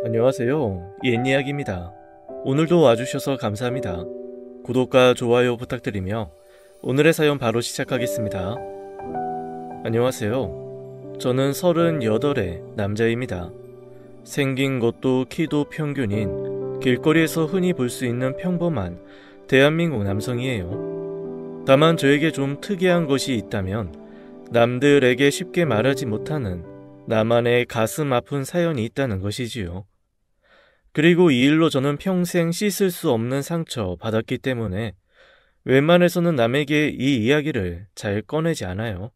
안녕하세요. 옛이야기입니다. 오늘도 와주셔서 감사합니다. 구독과 좋아요 부탁드리며 오늘의 사연 바로 시작하겠습니다. 안녕하세요. 저는 38의 남자입니다. 생긴 것도 키도 평균인 길거리에서 흔히 볼 수 있는 평범한 대한민국 남성이에요. 다만 저에게 좀 특이한 것이 있다면 남들에게 쉽게 말하지 못하는 나만의 가슴 아픈 사연이 있다는 것이지요. 그리고 이 일로 저는 평생 씻을 수 없는 상처 받았기 때문에 웬만해서는 남에게 이 이야기를 잘 꺼내지 않아요.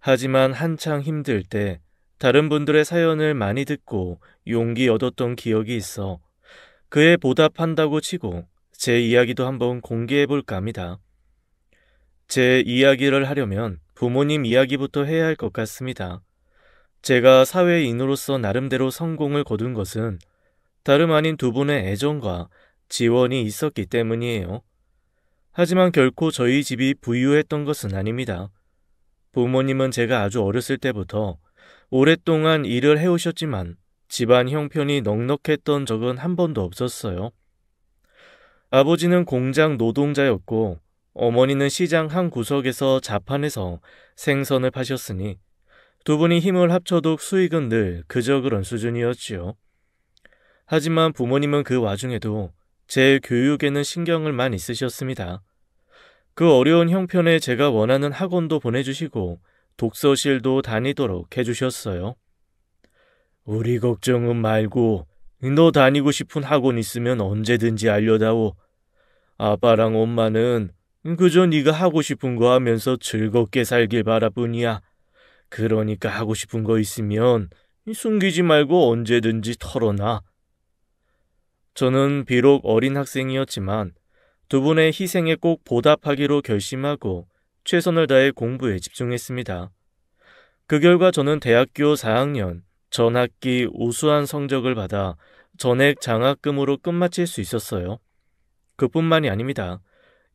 하지만 한창 힘들 때 다른 분들의 사연을 많이 듣고 용기 얻었던 기억이 있어 그에 보답한다고 치고 제 이야기도 한번 공개해볼까 합니다. 제 이야기를 하려면 부모님 이야기부터 해야 할 것 같습니다. 제가 사회인으로서 나름대로 성공을 거둔 것은 다름 아닌 두 분의 애정과 지원이 있었기 때문이에요. 하지만 결코 저희 집이 부유했던 것은 아닙니다. 부모님은 제가 아주 어렸을 때부터 오랫동안 일을 해오셨지만 집안 형편이 넉넉했던 적은 한 번도 없었어요. 아버지는 공장 노동자였고 어머니는 시장 한 구석에서 자판해서 생선을 파셨으니 두 분이 힘을 합쳐도 수익은 늘 그저 그런 수준이었지요. 하지만 부모님은 그 와중에도 제 교육에는 신경을 많이 쓰셨습니다. 그 어려운 형편에 제가 원하는 학원도 보내주시고 독서실도 다니도록 해주셨어요. 우리 걱정은 말고 너 다니고 싶은 학원 있으면 언제든지 알려다오. 아빠랑 엄마는 그저 네가 하고 싶은 거 하면서 즐겁게 살길 바라뿐이야. 그러니까 하고 싶은 거 있으면 숨기지 말고 언제든지 털어놔. 저는 비록 어린 학생이었지만 두 분의 희생에 꼭 보답하기로 결심하고 최선을 다해 공부에 집중했습니다. 그 결과 저는 대학교 4학년 전학기 우수한 성적을 받아 전액 장학금으로 끝마칠 수 있었어요. 그뿐만이 아닙니다.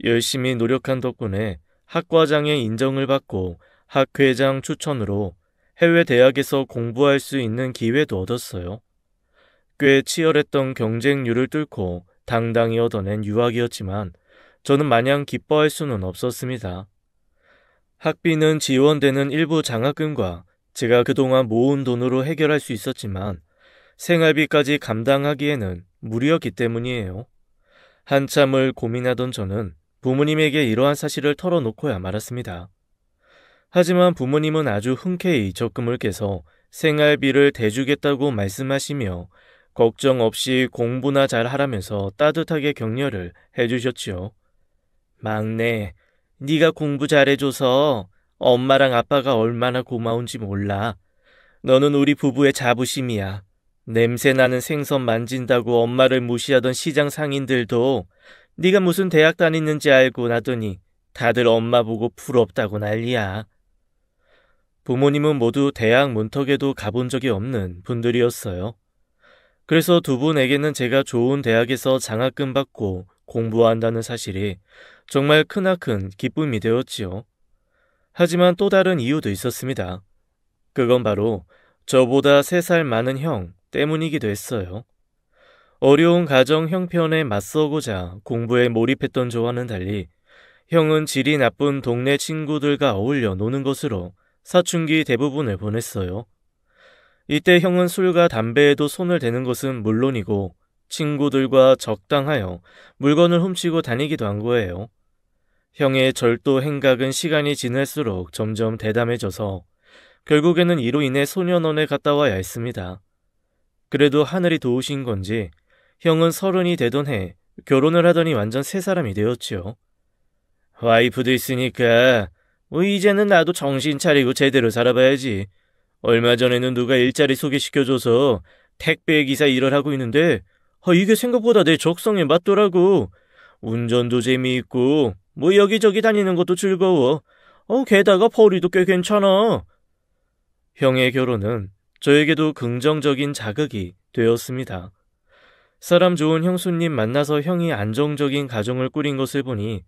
열심히 노력한 덕분에 학과장의 인정을 받고 학회장 추천으로 해외 대학에서 공부할 수 있는 기회도 얻었어요. 꽤 치열했던 경쟁률을 뚫고 당당히 얻어낸 유학이었지만 저는 마냥 기뻐할 수는 없었습니다. 학비는 지원되는 일부 장학금과 제가 그동안 모은 돈으로 해결할 수 있었지만 생활비까지 감당하기에는 무리였기 때문이에요. 한참을 고민하던 저는 부모님에게 이러한 사실을 털어놓고야 말았습니다. 하지만 부모님은 아주 흔쾌히 적금을 깨서 생활비를 대주겠다고 말씀하시며 걱정 없이 공부나 잘 하라면서 따뜻하게 격려를 해주셨지요. 막내, 네가 공부 잘해줘서 엄마랑 아빠가 얼마나 고마운지 몰라. 너는 우리 부부의 자부심이야. 냄새나는 생선 만진다고 엄마를 무시하던 시장 상인들도 네가 무슨 대학 다니는지 알고 나더니 다들 엄마 보고 부럽다고 난리야. 부모님은 모두 대학 문턱에도 가본 적이 없는 분들이었어요. 그래서 두 분에게는 제가 좋은 대학에서 장학금 받고 공부한다는 사실이 정말 크나큰 기쁨이 되었지요. 하지만 또 다른 이유도 있었습니다. 그건 바로 저보다 3살 많은 형 때문이기도 했어요. 어려운 가정 형편에 맞서고자 공부에 몰입했던 저와는 달리 형은 질이 나쁜 동네 친구들과 어울려 노는 것으로 사춘기 대부분을 보냈어요. 이때 형은 술과 담배에도 손을 대는 것은 물론이고 친구들과 적당하여 물건을 훔치고 다니기도 한 거예요. 형의 절도 행각은 시간이 지날수록 점점 대담해져서 결국에는 이로 인해 소년원에 갔다 와야 했습니다. 그래도 하늘이 도우신 건지 형은 30이 되던 해 결혼을 하더니 완전 새 사람이 되었지요. 와이프도 있으니까 이제는 나도 정신 차리고 제대로 살아봐야지. 얼마 전에는 누가 일자리 소개시켜줘서 택배 기사 일을 하고 있는데 이게 생각보다 내 적성에 맞더라고. 운전도 재미있고 여기저기 다니는 것도 즐거워. 게다가 벌이도 꽤 괜찮아. 형의 결혼은 저에게도 긍정적인 자극이 되었습니다. 사람 좋은 형수님 만나서 형이 안정적인 가정을 꾸린 것을 보니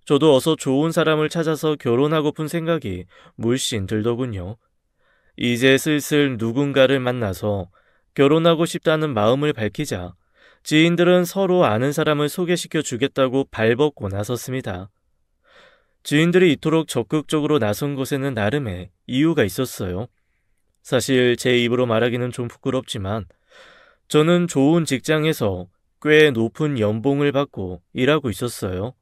저도 어서 좋은 사람을 찾아서 결혼하고픈 생각이 물씬 들더군요. 이제 슬슬 누군가를 만나서 결혼하고 싶다는 마음을 밝히자 지인들은 서로 아는 사람을 소개시켜 주겠다고 발벗고 나섰습니다. 지인들이 이토록 적극적으로 나선 것에는 나름의 이유가 있었어요. 사실 제 입으로 말하기는 좀 부끄럽지만 저는 좋은 직장에서 꽤 높은 연봉을 받고 일하고 있었어요.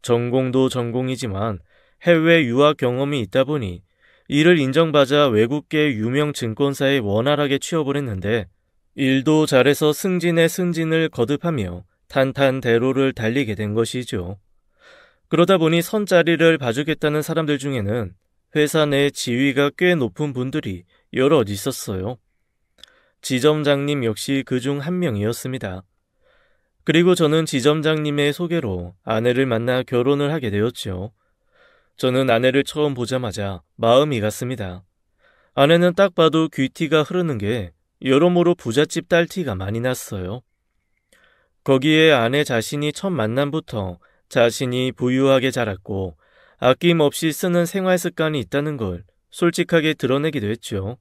전공도 전공이지만 해외 유학 경험이 있다 보니 이를 인정받아 외국계 유명 증권사에 원활하게 취업을 했는데 일도 잘해서 승진에 승진을 거듭하며 탄탄대로를 달리게 된 것이죠. 그러다 보니 선자리를 봐주겠다는 사람들 중에는 회사 내 지위가 꽤 높은 분들이 여럿 있었어요. 지점장님 역시 그중 한 명이었습니다. 그리고 저는 지점장님의 소개로 아내를 만나 결혼을 하게 되었죠. 저는 아내를 처음 보자마자 마음이 갔습니다. 아내는 딱 봐도 귀티가 흐르는 게 여러모로 부잣집 딸티가 많이 났어요. 거기에 아내 자신이 첫 만남부터 자신이 부유하게 자랐고 아낌없이 쓰는 생활 습관이 있다는 걸 솔직하게 드러내기도 했죠.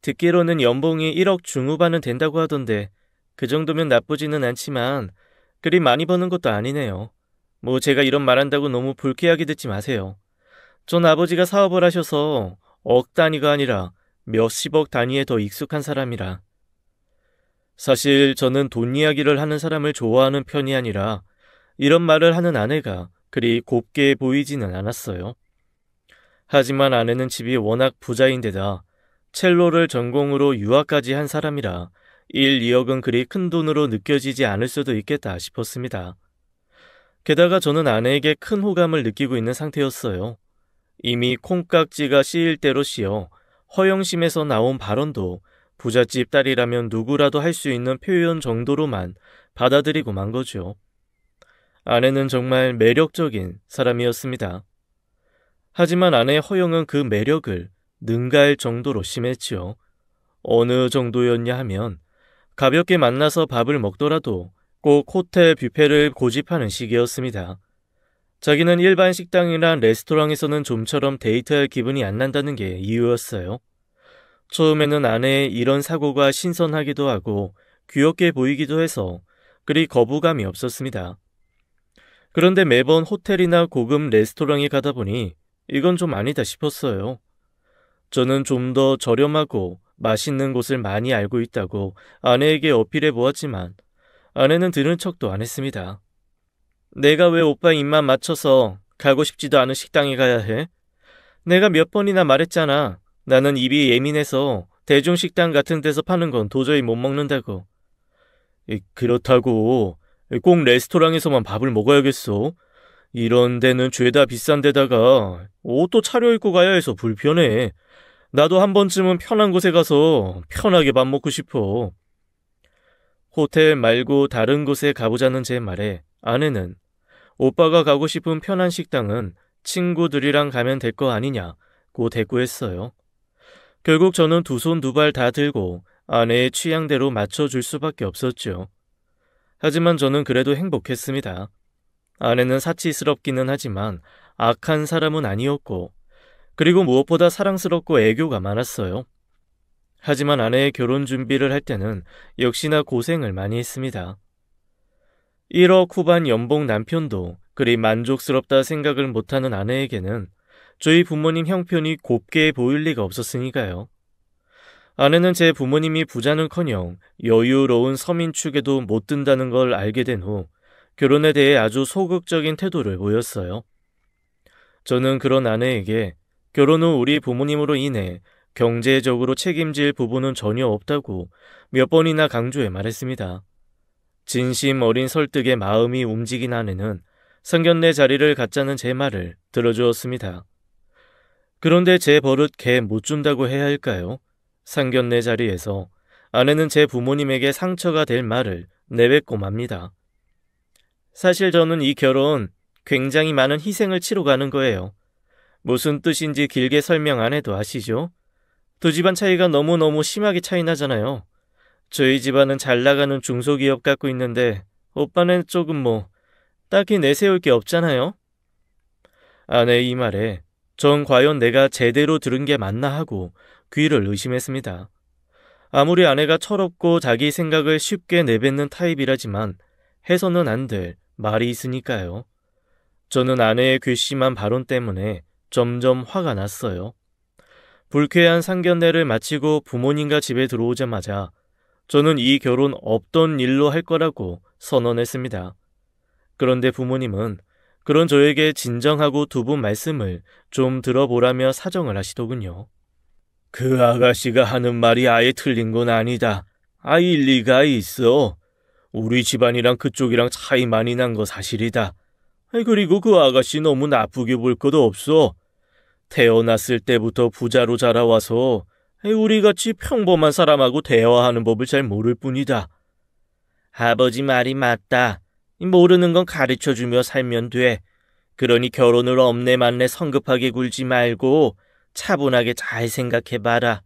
듣기로는 연봉이 1억 중후반은 된다고 하던데 그 정도면 나쁘지는 않지만 그리 많이 버는 것도 아니네요. 뭐 제가 이런 말한다고 너무 불쾌하게 듣지 마세요. 전 아버지가 사업을 하셔서 억 단위가 아니라 몇십억 단위에 더 익숙한 사람이라. 사실 저는 돈 이야기를 하는 사람을 좋아하는 편이 아니라 이런 말을 하는 아내가 그리 곱게 보이지는 않았어요. 하지만 아내는 집이 워낙 부자인데다 첼로를 전공으로 유학까지 한 사람이라 1, 2억은 그리 큰 돈으로 느껴지지 않을 수도 있겠다 싶었습니다. 게다가 저는 아내에게 큰 호감을 느끼고 있는 상태였어요. 이미 콩깍지가 씌일 대로 씌어 허영심에서 나온 발언도 부잣집 딸이라면 누구라도 할 수 있는 표현 정도로만 받아들이고 만 거죠. 아내는 정말 매력적인 사람이었습니다. 하지만 아내의 허영은 그 매력을 능가할 정도로 심했지요. 어느 정도였냐 하면 가볍게 만나서 밥을 먹더라도 꼭 호텔 뷔페를 고집하는 식이었습니다. 자기는 일반 식당이나 레스토랑에서는 좀처럼 데이트할 기분이 안 난다는 게 이유였어요. 처음에는 아내의 이런 사고가 신선하기도 하고 귀엽게 보이기도 해서 그리 거부감이 없었습니다. 그런데 매번 호텔이나 고급 레스토랑에 가다 보니 이건 좀 아니다 싶었어요. 저는 좀 더 저렴하고 맛있는 곳을 많이 알고 있다고 아내에게 어필해 보았지만 아내는 들은 척도 안 했습니다. 내가 왜 오빠 입맛 맞춰서 가고 싶지도 않은 식당에 가야 해? 내가 몇 번이나 말했잖아. 나는 입이 예민해서 대중식당 같은 데서 파는 건 도저히 못 먹는다고. 그렇다고 꼭 레스토랑에서만 밥을 먹어야겠어? 이런 데는 죄다 비싼 데다가 옷도 차려입고 가야 해서 불편해. 나도 한 번쯤은 편한 곳에 가서 편하게 밥 먹고 싶어. 호텔 말고 다른 곳에 가보자는 제 말에 아내는 오빠가 가고 싶은 편한 식당은 친구들이랑 가면 될 거 아니냐고 대꾸했어요. 결국 저는 두 손 두 발 다 들고 아내의 취향대로 맞춰줄 수밖에 없었죠. 하지만 저는 그래도 행복했습니다. 아내는 사치스럽기는 하지만 악한 사람은 아니었고 그리고 무엇보다 사랑스럽고 애교가 많았어요. 하지만 아내의 결혼 준비를 할 때는 역시나 고생을 많이 했습니다. 1억 후반 연봉 남편도 그리 만족스럽다 생각을 못하는 아내에게는 저희 부모님 형편이 곱게 보일 리가 없었으니까요. 아내는 제 부모님이 부자는커녕 여유로운 서민축에도 못 든다는 걸 알게 된 후 결혼에 대해 아주 소극적인 태도를 보였어요. 저는 그런 아내에게 결혼 후 우리 부모님으로 인해 경제적으로 책임질 부분은 전혀 없다고 몇 번이나 강조해 말했습니다. 진심 어린 설득에 마음이 움직인 아내는 상견례 자리를 갖자는 제 말을 들어주었습니다. 그런데 제 버릇 개 못 준다고 해야 할까요? 상견례 자리에서 아내는 제 부모님에게 상처가 될 말을 내뱉고 맙니다. 사실 저는 이 결혼 굉장히 많은 희생을 치러 가는 거예요. 무슨 뜻인지 길게 설명 안 해도 아시죠? 두 집안 차이가 너무너무 심하게 차이 나잖아요. 저희 집안은 잘 나가는 중소기업 갖고 있는데 오빠는 조금 딱히 내세울 게 없잖아요. 아내의 이 말에 전 과연 내가 제대로 들은 게 맞나 하고 귀를 의심했습니다. 아무리 아내가 철없고 자기 생각을 쉽게 내뱉는 타입이라지만 해서는 안 될 말이 있으니까요. 저는 아내의 괘씸한 발언 때문에 점점 화가 났어요. 불쾌한 상견례를 마치고 부모님과 집에 들어오자마자 저는 이 결혼 없던 일로 할 거라고 선언했습니다. 그런데 부모님은 그런 저에게 진정하고 두 분 말씀을 좀 들어보라며 사정을 하시더군요. 그 아가씨가 하는 말이 아예 틀린 건 아니다. 일리가 있어. 우리 집안이랑 그쪽이랑 차이 많이 난 거 사실이다. 그리고 그 아가씨 너무 나쁘게 볼 것도 없어. 태어났을 때부터 부자로 자라와서 우리같이 평범한 사람하고 대화하는 법을 잘 모를 뿐이다. 아버지 말이 맞다. 모르는 건 가르쳐주며 살면 돼. 그러니 결혼을 없네만네 성급하게 굴지 말고 차분하게 잘 생각해봐라.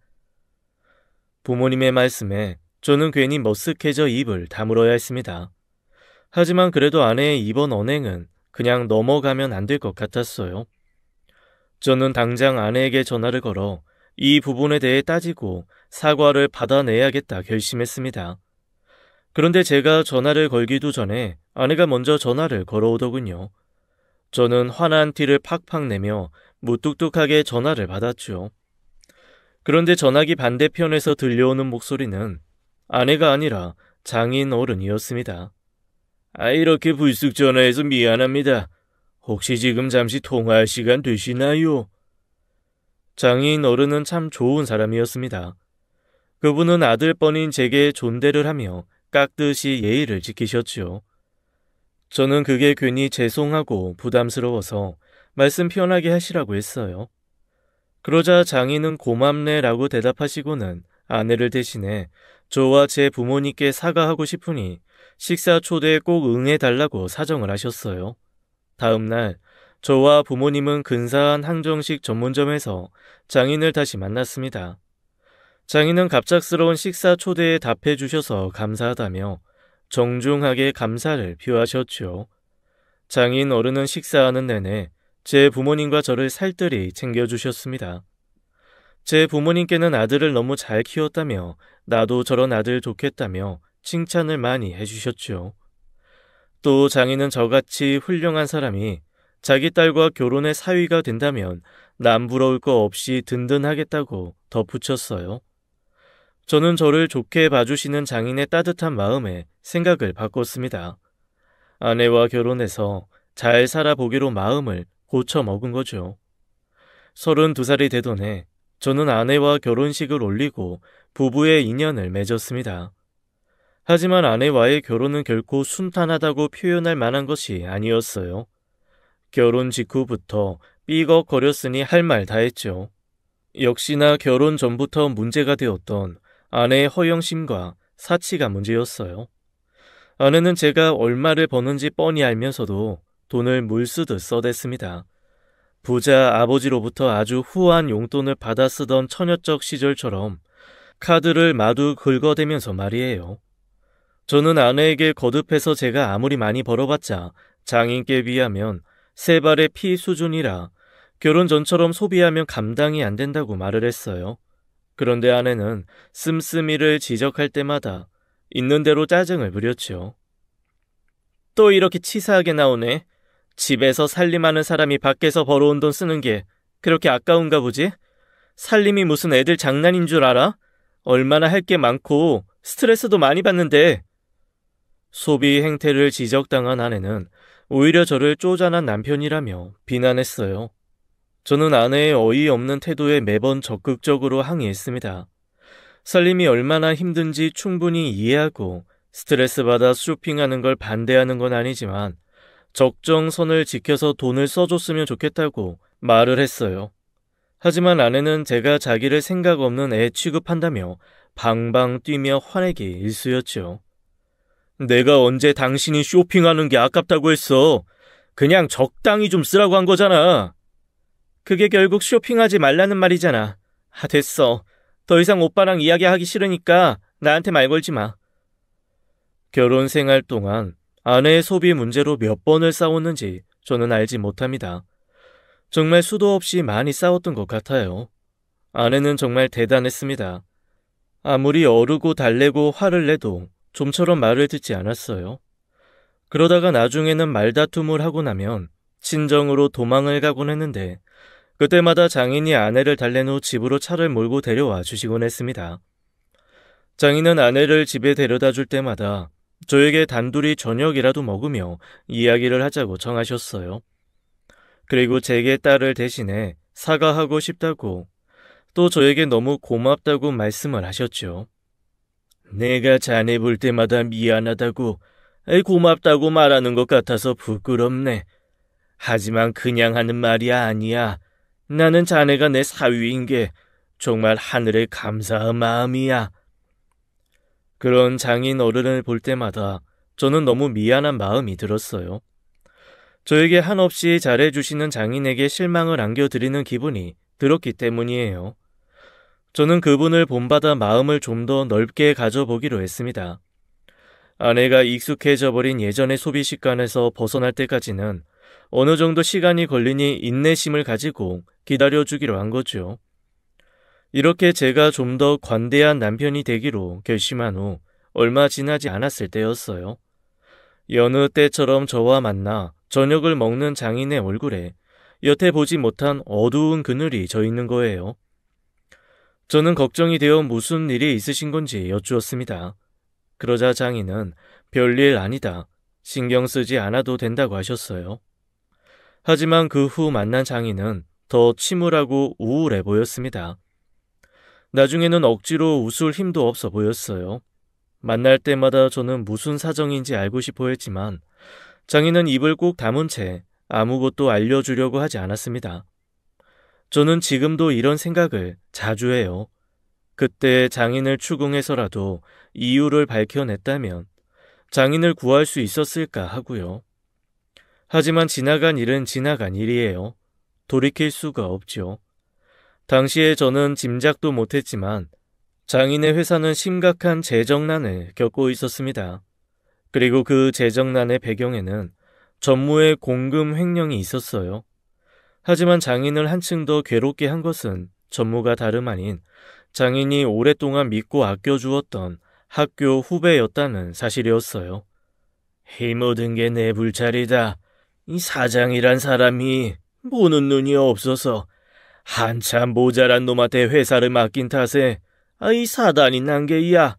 부모님의 말씀에 저는 괜히 머쓱해져 입을 다물어야 했습니다. 하지만 그래도 아내의 이번 언행은 그냥 넘어가면 안 될 것 같았어요. 저는 당장 아내에게 전화를 걸어 이 부분에 대해 따지고 사과를 받아내야겠다 결심했습니다. 그런데 제가 전화를 걸기도 전에 아내가 먼저 전화를 걸어오더군요. 저는 화난 티를 팍팍 내며 무뚝뚝하게 전화를 받았죠. 그런데 전화기 반대편에서 들려오는 목소리는 아내가 아니라 장인 어른이었습니다. 이렇게 불쑥 전화해서 미안합니다. 혹시 지금 잠시 통화할 시간 되시나요? 장인 어른은 참 좋은 사람이었습니다. 그분은 아들뻘인 제게 존대를 하며 깍듯이 예의를 지키셨지요. 저는 그게 괜히 죄송하고 부담스러워서 말씀 편하게 하시라고 했어요. 그러자 장인은 고맙네라고 대답하시고는 아내를 대신해 저와 제 부모님께 사과하고 싶으니 식사 초대에 꼭 응해달라고 사정을 하셨어요. 다음 날 저와 부모님은 근사한 항정식 전문점에서 장인을 다시 만났습니다. 장인은 갑작스러운 식사 초대에 답해 주셔서 감사하다며 정중하게 감사를 표하셨죠. 장인 어른은 식사하는 내내 제 부모님과 저를 살뜰히 챙겨주셨습니다. 제 부모님께는 아들을 너무 잘 키웠다며 나도 저런 아들 좋겠다며 칭찬을 많이 해주셨죠. 또 장인은 저같이 훌륭한 사람이 자기 딸과 결혼의 사위가 된다면 남 부러울 거 없이 든든하겠다고 덧붙였어요. 저는 저를 좋게 봐주시는 장인의 따뜻한 마음에 생각을 바꿨습니다. 아내와 결혼해서 잘 살아보기로 마음을 고쳐먹은 거죠. 32살이 되던 해 저는 아내와 결혼식을 올리고 부부의 인연을 맺었습니다. 하지만 아내와의 결혼은 결코 순탄하다고 표현할 만한 것이 아니었어요. 결혼 직후부터 삐걱거렸으니 할 말 다 했죠. 역시나 결혼 전부터 문제가 되었던 아내의 허영심과 사치가 문제였어요. 아내는 제가 얼마를 버는지 뻔히 알면서도 돈을 물쓰듯 써댔습니다. 부자 아버지로부터 아주 후한 용돈을 받아 쓰던 처녀적 시절처럼 카드를 마구 긁어대면서 말이에요. 저는 아내에게 거듭해서 제가 아무리 많이 벌어봤자 장인께 비하면 세 발의 피 수준이라 결혼 전처럼 소비하면 감당이 안 된다고 말을 했어요. 그런데 아내는 씀씀이를 지적할 때마다 있는 대로 짜증을 부렸죠. 또 이렇게 치사하게 나오네. 집에서 살림하는 사람이 밖에서 벌어온 돈 쓰는 게 그렇게 아까운가 보지? 살림이 무슨 애들 장난인 줄 알아? 얼마나 할 게 많고 스트레스도 많이 받는데. 소비 행태를 지적당한 아내는 오히려 저를 쪼잔한 남편이라며 비난했어요. 저는 아내의 어이없는 태도에 매번 적극적으로 항의했습니다. 살림이 얼마나 힘든지 충분히 이해하고 스트레스 받아 쇼핑하는 걸 반대하는 건 아니지만 적정선을 지켜서 돈을 써줬으면 좋겠다고 말을 했어요. 하지만 아내는 제가 자기를 생각 없는 애 취급한다며 방방 뛰며 화내기 일쑤였죠. 내가 언제 당신이 쇼핑하는 게 아깝다고 했어. 그냥 적당히 좀 쓰라고 한 거잖아. 그게 결국 쇼핑하지 말라는 말이잖아. 됐어. 더 이상 오빠랑 이야기하기 싫으니까 나한테 말 걸지 마. 결혼 생활 동안 아내의 소비 문제로 몇 번을 싸웠는지 저는 알지 못합니다. 정말 수도 없이 많이 싸웠던 것 같아요. 아내는 정말 대단했습니다. 아무리 어르고 달래고 화를 내도 좀처럼 말을 듣지 않았어요. 그러다가 나중에는 말다툼을 하고 나면 친정으로 도망을 가곤 했는데 그때마다 장인이 아내를 달랜 후 집으로 차를 몰고 데려와 주시곤 했습니다. 장인은 아내를 집에 데려다 줄 때마다 저에게 단둘이 저녁이라도 먹으며 이야기를 하자고 청하셨어요. 그리고 제게 딸을 대신해 사과하고 싶다고 또 저에게 너무 고맙다고 말씀을 하셨죠. 내가 자네 볼 때마다 미안하다고 고맙다고 말하는 것 같아서 부끄럽네. 하지만 그냥 하는 말이 아니야. 나는 자네가 내 사위인 게 정말 하늘에 감사한 마음이야. 그런 장인 어른을 볼 때마다 저는 너무 미안한 마음이 들었어요. 저에게 한없이 잘해주시는 장인에게 실망을 안겨드리는 기분이 들었기 때문이에요. 저는 그분을 본받아 마음을 좀 더 넓게 가져보기로 했습니다. 아내가 익숙해져 버린 예전의 소비 습관에서 벗어날 때까지는 어느 정도 시간이 걸리니 인내심을 가지고 기다려주기로 한 거죠. 이렇게 제가 좀 더 관대한 남편이 되기로 결심한 후 얼마 지나지 않았을 때였어요. 여느 때처럼 저와 만나 저녁을 먹는 장인의 얼굴에 여태 보지 못한 어두운 그늘이 져 있는 거예요. 저는 걱정이 되어 무슨 일이 있으신 건지 여쭈었습니다. 그러자 장인은 별일 아니다. 신경 쓰지 않아도 된다고 하셨어요. 하지만 그 후 만난 장인은 더 침울하고 우울해 보였습니다. 나중에는 억지로 웃을 힘도 없어 보였어요. 만날 때마다 저는 무슨 사정인지 알고 싶어 했지만 장인은 입을 꼭 다문 채 아무것도 알려주려고 하지 않았습니다. 저는 지금도 이런 생각을 자주 해요. 그때 장인을 추궁해서라도 이유를 밝혀냈다면 장인을 구할 수 있었을까 하고요. 하지만 지나간 일은 지나간 일이에요. 돌이킬 수가 없죠. 당시에 저는 짐작도 못했지만 장인의 회사는 심각한 재정난을 겪고 있었습니다. 그리고 그 재정난의 배경에는 전무의 공금 횡령이 있었어요. 하지만 장인을 한층 더 괴롭게 한 것은 전무가 다름 아닌 장인이 오랫동안 믿고 아껴주었던 학교 후배였다는 사실이었어요. 이 모든 게 내 불찰이다. 이 사장이란 사람이 보는 눈이 없어서 한참 모자란 놈한테 회사를 맡긴 탓에 이 사단이 난 게야.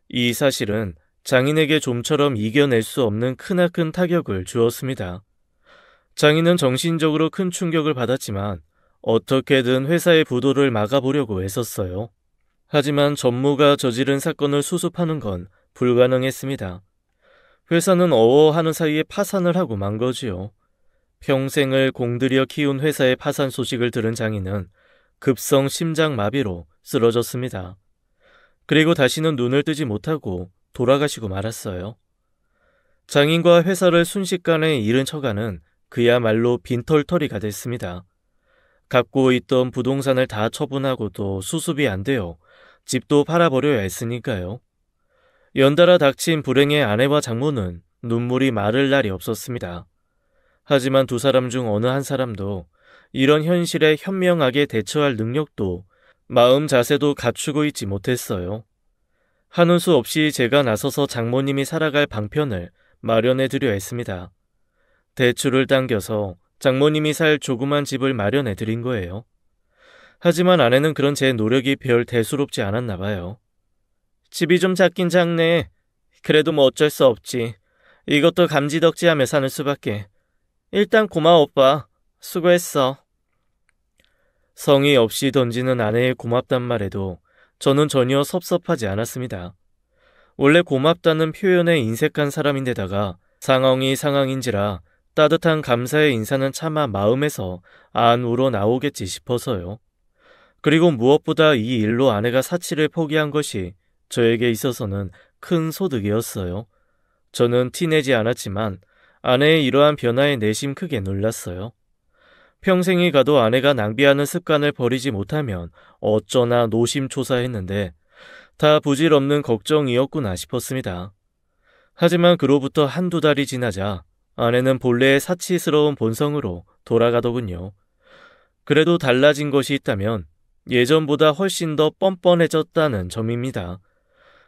이 사실은 장인에게 좀처럼 이겨낼 수 없는 크나큰 타격을 주었습니다. 장인은 정신적으로 큰 충격을 받았지만 어떻게든 회사의 부도를 막아보려고 애썼어요. 하지만 전무가 저지른 사건을 수습하는 건 불가능했습니다. 회사는 어어하는 사이에 파산을 하고 만 거지요. 평생을 공들여 키운 회사의 파산 소식을 들은 장인은 급성 심장마비로 쓰러졌습니다. 그리고 다시는 눈을 뜨지 못하고 돌아가시고 말았어요. 장인과 회사를 순식간에 잃은 처가는 그야말로 빈털터리가 됐습니다. 갖고 있던 부동산을 다 처분하고도 수습이 안 되어 집도 팔아버려야 했으니까요. 연달아 닥친 불행의 아내와 장모는 눈물이 마를 날이 없었습니다. 하지만 두 사람 중 어느 한 사람도 이런 현실에 현명하게 대처할 능력도 마음 자세도 갖추고 있지 못했어요. 하는 수 없이 제가 나서서 장모님이 살아갈 방편을 마련해 드려 했습니다. 대출을 당겨서 장모님이 살 조그만 집을 마련해 드린 거예요. 하지만 아내는 그런 제 노력이 별 대수롭지 않았나 봐요. 집이 좀 작긴 작네. 그래도 뭐 어쩔 수 없지. 이것도 감지덕지하며 사는 수밖에. 일단 고마워 오빠. 수고했어. 성의 없이 던지는 아내의 고맙단 말에도 저는 전혀 섭섭하지 않았습니다. 원래 고맙다는 표현에 인색한 사람인데다가 상황이 상황인지라 따뜻한 감사의 인사는 차마 마음에서 안 우러나오겠지 싶어서요. 그리고 무엇보다 이 일로 아내가 사치를 포기한 것이 저에게 있어서는 큰 소득이었어요. 저는 티내지 않았지만 아내의 이러한 변화에 내심 크게 놀랐어요. 평생이 가도 아내가 낭비하는 습관을 버리지 못하면 어쩌나 노심초사했는데 다 부질없는 걱정이었구나 싶었습니다. 하지만 그로부터 한두 달이 지나자 아내는 본래의 사치스러운 본성으로 돌아가더군요. 그래도 달라진 것이 있다면 예전보다 훨씬 더 뻔뻔해졌다는 점입니다.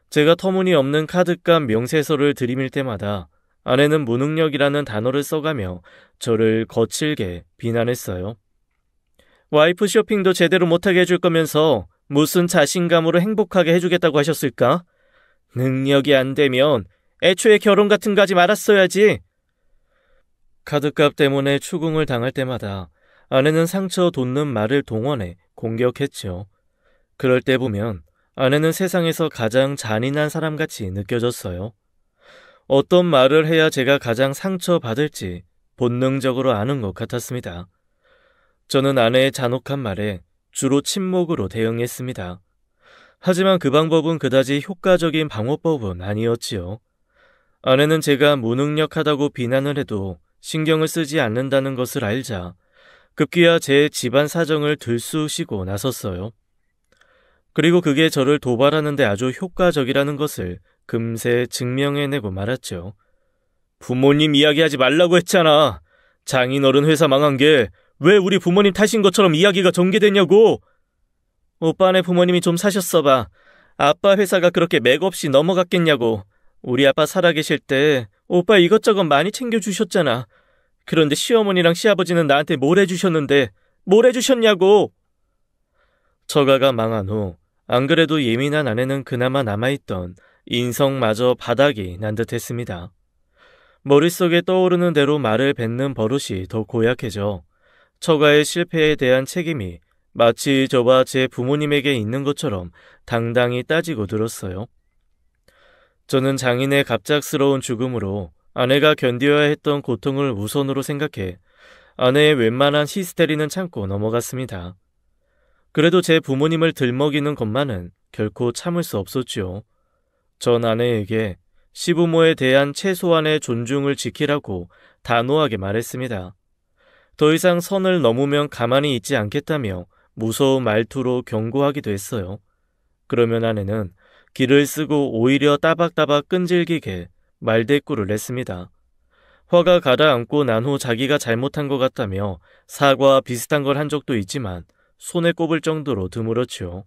제가 터무니없는 카드값 명세서를 들이밀 때마다 아내는 무능력이라는 단어를 써가며 저를 거칠게 비난했어요. 와이프 쇼핑도 제대로 못하게 해줄 거면서 무슨 자신감으로 행복하게 해주겠다고 하셨을까? 능력이 안 되면 애초에 결혼 같은 거 하지 말았어야지. 카드값 때문에 추궁을 당할 때마다 아내는 상처 돋는 말을 동원해 공격했죠. 그럴 때 보면 아내는 세상에서 가장 잔인한 사람같이 느껴졌어요. 어떤 말을 해야 제가 가장 상처받을지 본능적으로 아는 것 같았습니다. 저는 아내의 잔혹한 말에 주로 침묵으로 대응했습니다. 하지만 그 방법은 그다지 효과적인 방어법은 아니었지요. 아내는 제가 무능력하다고 비난을 해도 신경을 쓰지 않는다는 것을 알자 급기야 제 집안 사정을 들쑤시고 나섰어요. 그리고 그게 저를 도발하는 데 아주 효과적이라는 것을 금세 증명해내고 말았죠. 부모님 이야기하지 말라고 했잖아. 장인어른 회사 망한 게 왜 우리 부모님 탓인 것처럼 이야기가 전개되냐고. 오빠네 부모님이 좀 사셨어봐. 아빠 회사가 그렇게 맥없이 넘어갔겠냐고. 우리 아빠 살아계실 때 오빠 이것저것 많이 챙겨주셨잖아. 그런데 시어머니랑 시아버지는 나한테 뭘 해주셨는데 뭘 해주셨냐고. 처가가 망한 후 안 그래도 예민한 아내는 그나마 남아있던 인성마저 바닥이 난 듯했습니다. 머릿속에 떠오르는 대로 말을 뱉는 버릇이 더 고약해져 처가의 실패에 대한 책임이 마치 저와 제 부모님에게 있는 것처럼 당당히 따지고 들었어요. 저는 장인의 갑작스러운 죽음으로 아내가 견뎌야 했던 고통을 우선으로 생각해 아내의 웬만한 히스테리는 참고 넘어갔습니다. 그래도 제 부모님을 들먹이는 것만은 결코 참을 수 없었죠. 전 아내에게 시부모에 대한 최소한의 존중을 지키라고 단호하게 말했습니다. 더 이상 선을 넘으면 가만히 있지 않겠다며 무서운 말투로 경고하기도 했어요. 그러면 아내는 기를 쓰고 오히려 따박따박 끈질기게 말대꾸를 냈습니다. 화가 가라앉고 난 후 자기가 잘못한 것 같다며 사과와 비슷한 걸 한 적도 있지만 손에 꼽을 정도로 드물었죠.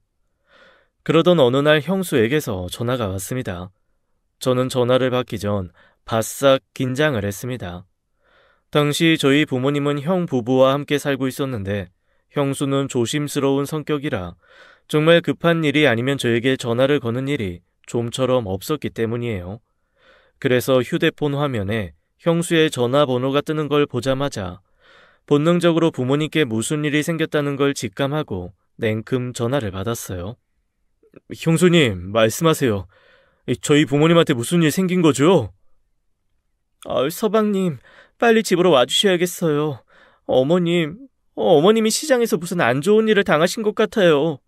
그러던 어느 날 형수에게서 전화가 왔습니다. 저는 전화를 받기 전 바싹 긴장을 했습니다. 당시 저희 부모님은 형 부부와 함께 살고 있었는데 형수는 조심스러운 성격이라 정말 급한 일이 아니면 저에게 전화를 거는 일이 좀처럼 없었기 때문이에요. 그래서 휴대폰 화면에 형수의 전화번호가 뜨는 걸 보자마자 본능적으로 부모님께 무슨 일이 생겼다는 걸 직감하고 냉큼 전화를 받았어요. 형수님, 말씀하세요. 저희 부모님한테 무슨 일 생긴 거죠? 서방님, 빨리 집으로 와주셔야겠어요. 어머님이 시장에서 무슨 안 좋은 일을 당하신 것 같아요.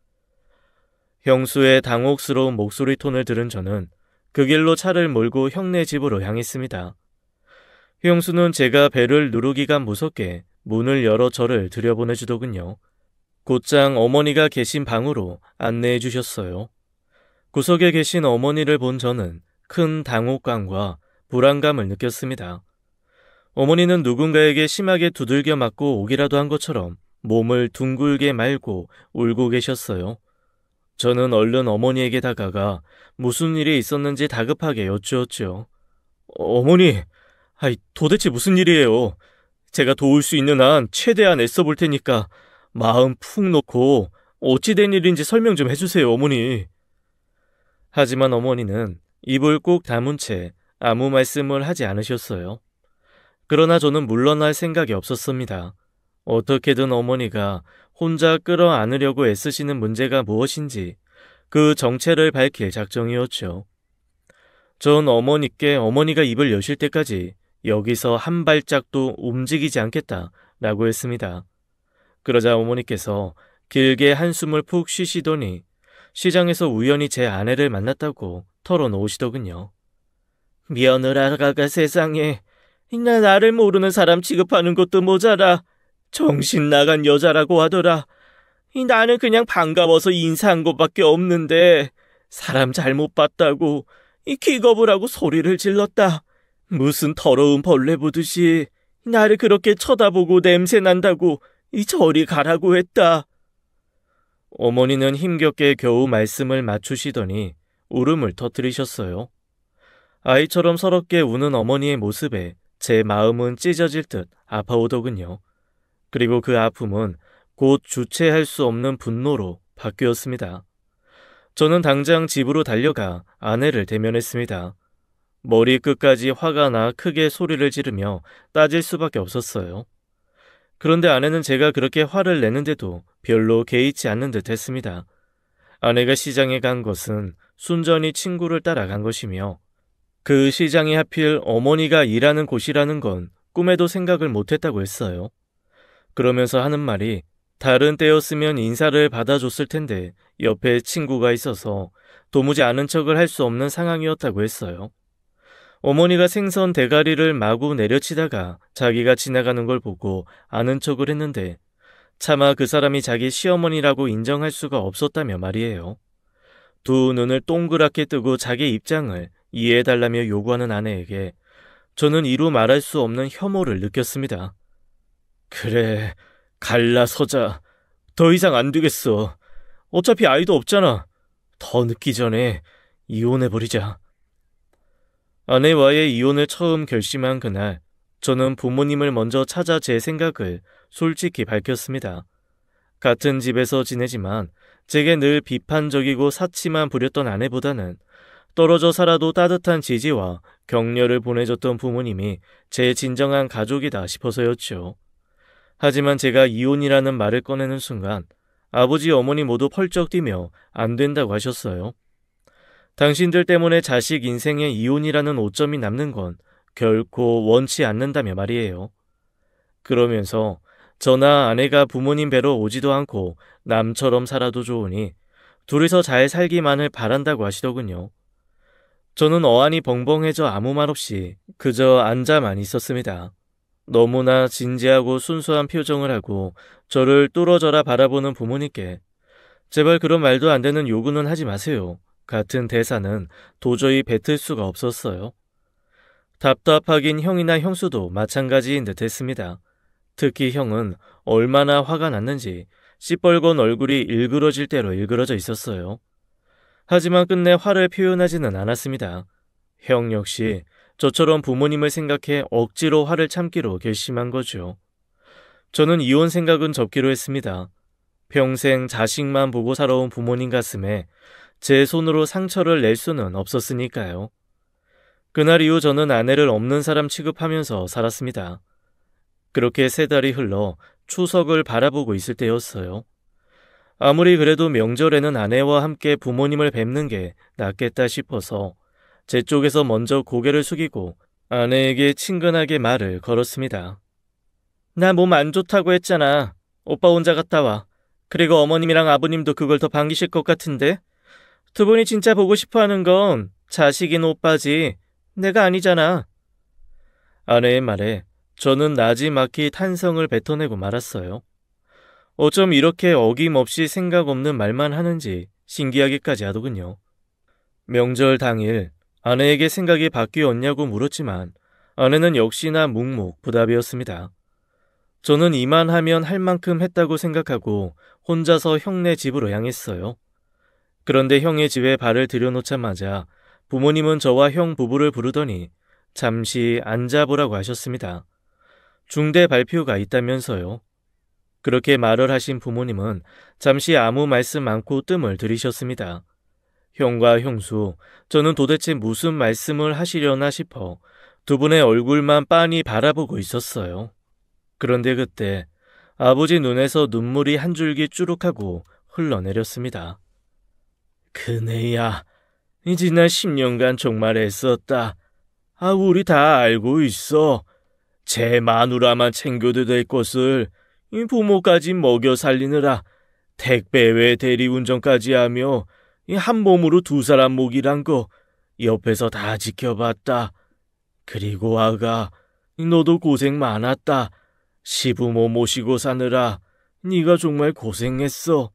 형수의 당혹스러운 목소리 톤을 들은 저는 그 길로 차를 몰고 형네 집으로 향했습니다. 형수는 제가 벨을 누르기가 무섭게 문을 열어 저를 들여보내주더군요. 곧장 어머니가 계신 방으로 안내해 주셨어요. 구석에 계신 어머니를 본 저는 큰 당혹감과 불안감을 느꼈습니다. 어머니는 누군가에게 심하게 두들겨 맞고 오기라도 한 것처럼 몸을 둥글게 말고 울고 계셨어요. 저는 얼른 어머니에게 다가가 무슨 일이 있었는지 다급하게 여쭈었죠. 어머니, 도대체 무슨 일이에요? 제가 도울 수 있는 한 최대한 애써볼 테니까 마음 푹 놓고 어찌 된 일인지 설명 좀 해주세요, 어머니. 하지만 어머니는 입을 꼭 다문 채 아무 말씀을 하지 않으셨어요. 그러나 저는 물러날 생각이 없었습니다. 어떻게든 어머니가 혼자 끌어안으려고 애쓰시는 문제가 무엇인지 그 정체를 밝힐 작정이었죠. 전 어머니께 어머니가 입을 여실 때까지 여기서 한 발짝도 움직이지 않겠다라고 했습니다. 그러자 어머니께서 길게 한숨을 푹 쉬시더니 시장에서 우연히 제 아내를 만났다고 털어놓으시더군요. 며느라가 세상에 나를 모르는 사람 취급하는 것도 모자라 정신 나간 여자라고 하더라. 나는 그냥 반가워서 인사한 것밖에 없는데 사람 잘못 봤다고 기겁을 하고 소리를 질렀다. 무슨 더러운 벌레 보듯이 나를 그렇게 쳐다보고 냄새 난다고 저리 가라고 했다. 어머니는 힘겹게 겨우 말씀을 맞추시더니 울음을 터뜨리셨어요. 아이처럼 서럽게 우는 어머니의 모습에 제 마음은 찢어질 듯 아파오더군요. 그리고 그 아픔은 곧 주체할 수 없는 분노로 바뀌었습니다. 저는 당장 집으로 달려가 아내를 대면했습니다. 머리끝까지 화가 나 크게 소리를 지르며 따질 수밖에 없었어요. 그런데 아내는 제가 그렇게 화를 내는데도 별로 개의치 않는 듯 했습니다. 아내가 시장에 간 것은 순전히 친구를 따라간 것이며 그 시장이 하필 어머니가 일하는 곳이라는 건 꿈에도 생각을 못했다고 했어요. 그러면서 하는 말이 다른 때였으면 인사를 받아줬을 텐데 옆에 친구가 있어서 도무지 아는 척을 할 수 없는 상황이었다고 했어요. 어머니가 생선 대가리를 마구 내려치다가 자기가 지나가는 걸 보고 아는 척을 했는데 차마 그 사람이 자기 시어머니라고 인정할 수가 없었다며 말이에요. 두 눈을 동그랗게 뜨고 자기 입장을 이해해달라며 요구하는 아내에게 저는 이루 말할 수 없는 혐오를 느꼈습니다. 그래, 갈라서자. 더 이상 안 되겠어. 어차피 아이도 없잖아. 더 늦기 전에 이혼해버리자. 아내와의 이혼을 처음 결심한 그날, 저는 부모님을 먼저 찾아 제 생각을 솔직히 밝혔습니다. 같은 집에서 지내지만 제게 늘 비판적이고 사치만 부렸던 아내보다는 떨어져 살아도 따뜻한 지지와 격려를 보내줬던 부모님이 제 진정한 가족이다 싶어서였죠. 하지만 제가 이혼이라는 말을 꺼내는 순간 아버지 어머니 모두 펄쩍 뛰며 안 된다고 하셨어요. 당신들 때문에 자식 인생에 이혼이라는 오점이 남는 건 결코 원치 않는다며 말이에요. 그러면서 저나 아내가 부모님 뵈러 오지도 않고 남처럼 살아도 좋으니 둘이서 잘 살기만을 바란다고 하시더군요. 저는 어안이 벙벙해져 아무 말 없이 그저 앉아만 있었습니다. 너무나 진지하고 순수한 표정을 하고 저를 뚫어져라 바라보는 부모님께 제발 그런 말도 안 되는 요구는 하지 마세요. 같은 대사는 도저히 뱉을 수가 없었어요. 답답하긴 형이나 형수도 마찬가지인 듯 했습니다. 특히 형은 얼마나 화가 났는지 시뻘건 얼굴이 일그러질 대로 일그러져 있었어요. 하지만 끝내 화를 표현하지는 않았습니다. 형 역시 저처럼 부모님을 생각해 억지로 화를 참기로 결심한 거죠. 저는 이혼 생각은 접기로 했습니다. 평생 자식만 보고 살아온 부모님 가슴에 제 손으로 상처를 낼 수는 없었으니까요. 그날 이후 저는 아내를 없는 사람 취급하면서 살았습니다. 그렇게 3달이 흘러 추석을 바라보고 있을 때였어요. 아무리 그래도 명절에는 아내와 함께 부모님을 뵙는 게 낫겠다 싶어서 제 쪽에서 먼저 고개를 숙이고 아내에게 친근하게 말을 걸었습니다. 나 몸 안 좋다고 했잖아. 오빠 혼자 갔다 와. 그리고 어머님이랑 아버님도 그걸 더 반기실 것 같은데? 두 분이 진짜 보고 싶어하는 건 자식인 오빠지 내가 아니잖아. 아내의 말에 저는 나지막히 탄성을 뱉어내고 말았어요. 어쩜 이렇게 어김없이 생각 없는 말만 하는지 신기하기까지 하더군요. 명절 당일 아내에게 생각이 바뀌었냐고 물었지만 아내는 역시나 묵묵부답이었습니다. 저는 이만하면 할 만큼 했다고 생각하고 혼자서 형네 집으로 향했어요. 그런데 형의 집에 발을 들여놓자마자 부모님은 저와 형 부부를 부르더니 잠시 앉아보라고 하셨습니다. 중대 발표가 있다면서요. 그렇게 말을 하신 부모님은 잠시 아무 말씀 않고 뜸을 들이셨습니다. 형과 형수, 저는 도대체 무슨 말씀을 하시려나 싶어 두 분의 얼굴만 빤히 바라보고 있었어요. 그런데 그때 아버지 눈에서 눈물이 한 줄기 쭈룩하고 흘러내렸습니다. 그네야, 이 지난 10년간 정말 애썼다. 우리 다 알고 있어. 제 마누라만 챙겨도 될 것을 이 부모까지 먹여 살리느라 택배 외 대리운전까지 하며 이 한 몸으로 2사람 목이란 거 옆에서 다 지켜봤다. 그리고 아가, 너도 고생 많았다. 시부모 모시고 사느라 네가 정말 고생했어.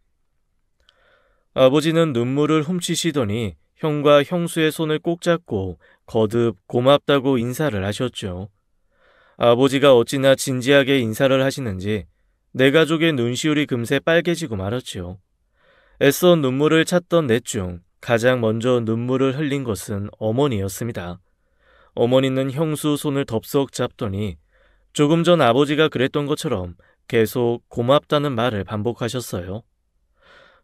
아버지는 눈물을 훔치시더니 형과 형수의 손을 꼭 잡고 거듭 고맙다고 인사를 하셨죠. 아버지가 어찌나 진지하게 인사를 하시는지 내 가족의 눈시울이 금세 빨개지고 말았죠. 애써 눈물을 찾던 넷 중 가장 먼저 눈물을 흘린 것은 어머니였습니다. 어머니는 형수 손을 덥석 잡더니 조금 전 아버지가 그랬던 것처럼 계속 고맙다는 말을 반복하셨어요.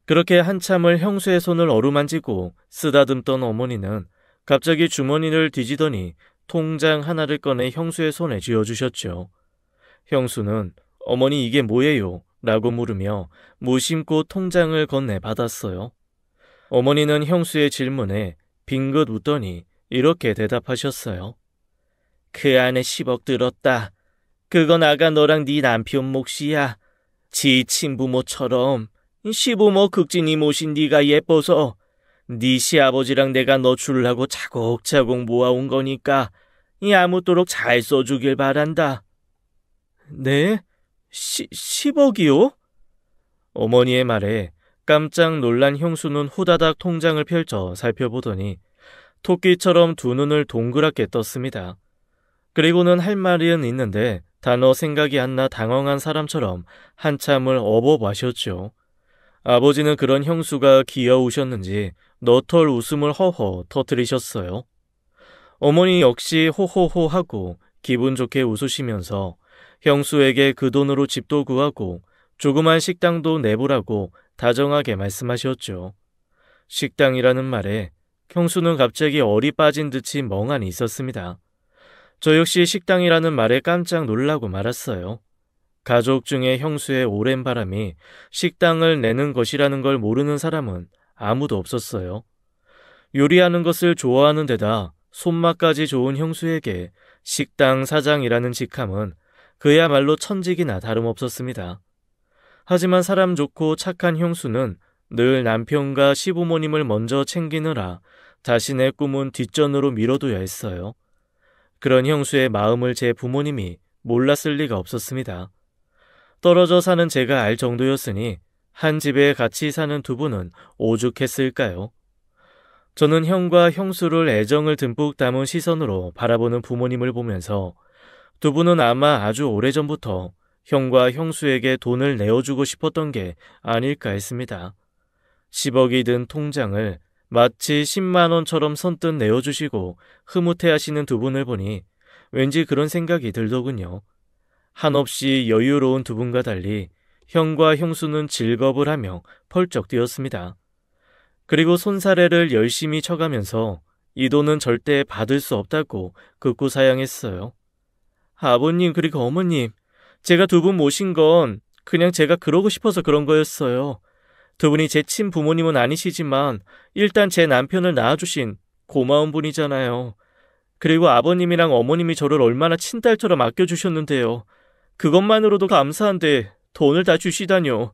그렇게 한참을 형수의 손을 어루만지고 쓰다듬던 어머니는 갑자기 주머니를 뒤지더니 통장 하나를 꺼내 형수의 손에 쥐어주셨죠. 형수는 어머니 이게 뭐예요? 라고 물으며 무심코 통장을 건네받았어요. 어머니는 형수의 질문에 빙긋 웃더니 이렇게 대답하셨어요. 그 안에 10억 들었다. 그건 아가 너랑 네 남편 몫이야. 지 친부모처럼 시부모 극진이 모신 네가 예뻐서 네 시아버지랑 내가 너 주려고 차곡차곡 모아온 거니까 아무쪼록 잘 써주길 바란다. 네? 10억이요? 어머니의 말에 깜짝 놀란 형수는 후다닥 통장을 펼쳐 살펴보더니 토끼처럼 두 눈을 동그랗게 떴습니다. 그리고는 할 말은 있는데 단어 생각이 안 나 당황한 사람처럼 한참을 업어마셨죠. 아버지는 그런 형수가 귀여우셨는지 너털 웃음을 허허 터뜨리셨어요. 어머니 역시 호호호 하고 기분 좋게 웃으시면서 형수에게 그 돈으로 집도 구하고 조그만 식당도 내보라고 다정하게 말씀하셨죠. 식당이라는 말에 형수는 갑자기 얼이 빠진 듯이 멍하니 있었습니다. 저 역시 식당이라는 말에 깜짝 놀라고 말았어요. 가족 중에 형수의 오랜 바람이 식당을 내는 것이라는 걸 모르는 사람은 아무도 없었어요. 요리하는 것을 좋아하는 데다 손맛까지 좋은 형수에게 식당 사장이라는 직함은 그야말로 천직이나 다름없었습니다. 하지만 사람 좋고 착한 형수는 늘 남편과 시부모님을 먼저 챙기느라 자신의 꿈은 뒷전으로 미뤄둬야 했어요. 그런 형수의 마음을 제 부모님이 몰랐을 리가 없었습니다. 떨어져 사는 제가 알 정도였으니 한 집에 같이 사는 두 분은 오죽했을까요? 저는 형과 형수를 애정을 듬뿍 담은 시선으로 바라보는 부모님을 보면서 두 분은 아마 아주 오래전부터 형과 형수에게 돈을 내어주고 싶었던 게 아닐까 했습니다. 10억이 든 통장을 마치 10만 원처럼 선뜻 내어주시고 흐뭇해하시는 두 분을 보니 왠지 그런 생각이 들더군요. 한없이 여유로운 두 분과 달리 형과 형수는 즐겁을 하며 펄쩍 뛰었습니다. 그리고 손사래를 열심히 쳐가면서 이 돈은 절대 받을 수 없다고 극구 사양했어요. 아버님 그리고 어머님, 제가 두 분 모신 건 그냥 제가 그러고 싶어서 그런 거였어요. 두 분이 제 친부모님은 아니시지만 일단 제 남편을 낳아주신 고마운 분이잖아요. 그리고 아버님이랑 어머님이 저를 얼마나 친딸처럼 아껴주셨는데요. 그것만으로도 감사한데 돈을 다 주시다뇨.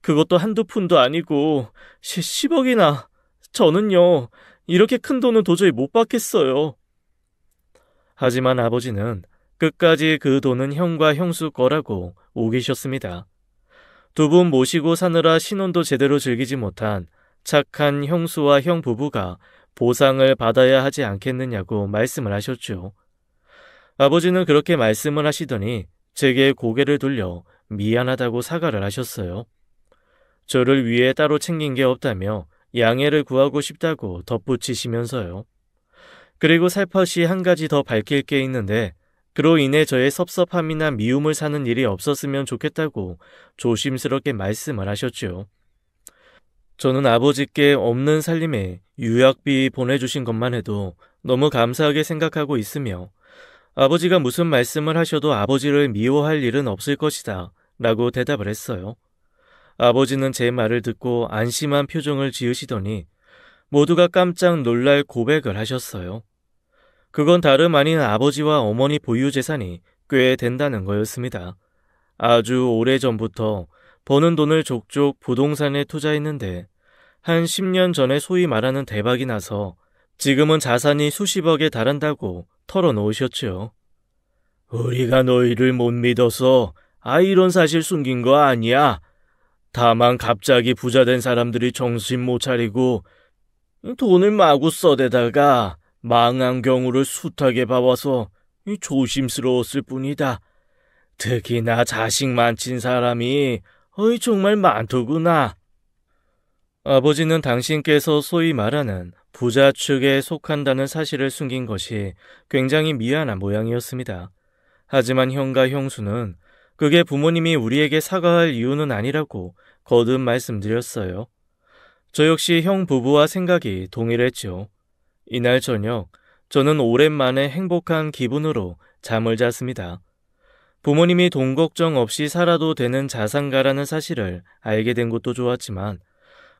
그것도 한두 푼도 아니고 10억이나. 저는요, 이렇게 큰 돈은 도저히 못 받겠어요. 하지만 아버지는 끝까지 그 돈은 형과 형수 거라고 우기셨습니다. 두 분 모시고 사느라 신혼도 제대로 즐기지 못한 착한 형수와 형 부부가 보상을 받아야 하지 않겠느냐고 말씀을 하셨죠. 아버지는 그렇게 말씀을 하시더니 제게 고개를 돌려 미안하다고 사과를 하셨어요. 저를 위해 따로 챙긴 게 없다며 양해를 구하고 싶다고 덧붙이시면서요. 그리고 살포시 한 가지 더 밝힐 게 있는데 그로 인해 저의 섭섭함이나 미움을 사는 일이 없었으면 좋겠다고 조심스럽게 말씀을 하셨죠. 저는 아버지께 없는 살림에 유약비 보내주신 것만 해도 너무 감사하게 생각하고 있으며 아버지가 무슨 말씀을 하셔도 아버지를 미워할 일은 없을 것이다 라고 대답을 했어요. 아버지는 제 말을 듣고 안심한 표정을 지으시더니 모두가 깜짝 놀랄 고백을 하셨어요. 그건 다름 아닌 아버지와 어머니 보유 재산이 꽤 된다는 거였습니다. 아주 오래전부터 버는 돈을 족족 부동산에 투자했는데 한 10년 전에 소위 말하는 대박이 나서 지금은 자산이 수십억에 달한다고 털어놓으셨죠. 우리가 너희를 못 믿어서 이런 사실 숨긴 거 아니야. 다만 갑자기 부자 된 사람들이 정신 못 차리고 돈을 마구 써대다가 망한 경우를 숱하게 봐와서 조심스러웠을 뿐이다. 특히나 자식 많친 사람이 정말 많더구나. 아버지는 당신께서 소위 말하는 부자 축에 속한다는 사실을 숨긴 것이 굉장히 미안한 모양이었습니다. 하지만 형과 형수는 그게 부모님이 우리에게 사과할 이유는 아니라고 거듭 말씀드렸어요. 저 역시 형 부부와 생각이 동일했죠. 이날 저녁 저는 오랜만에 행복한 기분으로 잠을 잤습니다. 부모님이 돈 걱정 없이 살아도 되는 자산가라는 사실을 알게 된 것도 좋았지만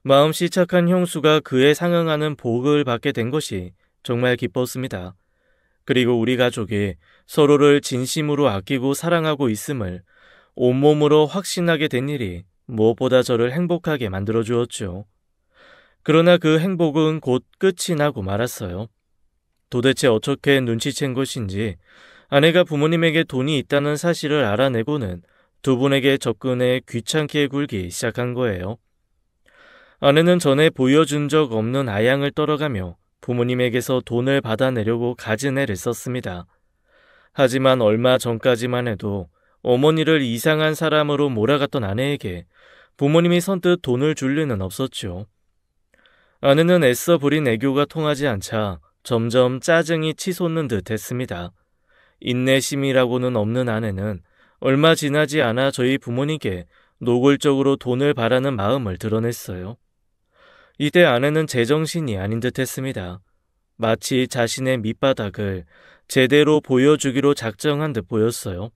마음씨 착한 형수가 그에 상응하는 복을 받게 된 것이 정말 기뻤습니다. 그리고 우리 가족이 서로를 진심으로 아끼고 사랑하고 있음을 온몸으로 확신하게 된 일이 무엇보다 저를 행복하게 만들어 주었죠. 그러나 그 행복은 곧 끝이 나고 말았어요. 도대체 어떻게 눈치챈 것인지 아내가 부모님에게 돈이 있다는 사실을 알아내고는 두 분에게 접근해 귀찮게 굴기 시작한 거예요. 아내는 전에 보여준 적 없는 아양을 떨어가며 부모님에게서 돈을 받아내려고 갖은 애를 썼습니다. 하지만 얼마 전까지만 해도 어머니를 이상한 사람으로 몰아갔던 아내에게 부모님이 선뜻 돈을 줄 리는 없었죠. 아내는 애써 부린 애교가 통하지 않자 점점 짜증이 치솟는 듯 했습니다. 인내심이라고는 없는 아내는 얼마 지나지 않아 저희 부모님께 노골적으로 돈을 바라는 마음을 드러냈어요. 이때 아내는 제정신이 아닌 듯 했습니다. 마치 자신의 밑바닥을 제대로 보여주기로 작정한 듯 보였어요.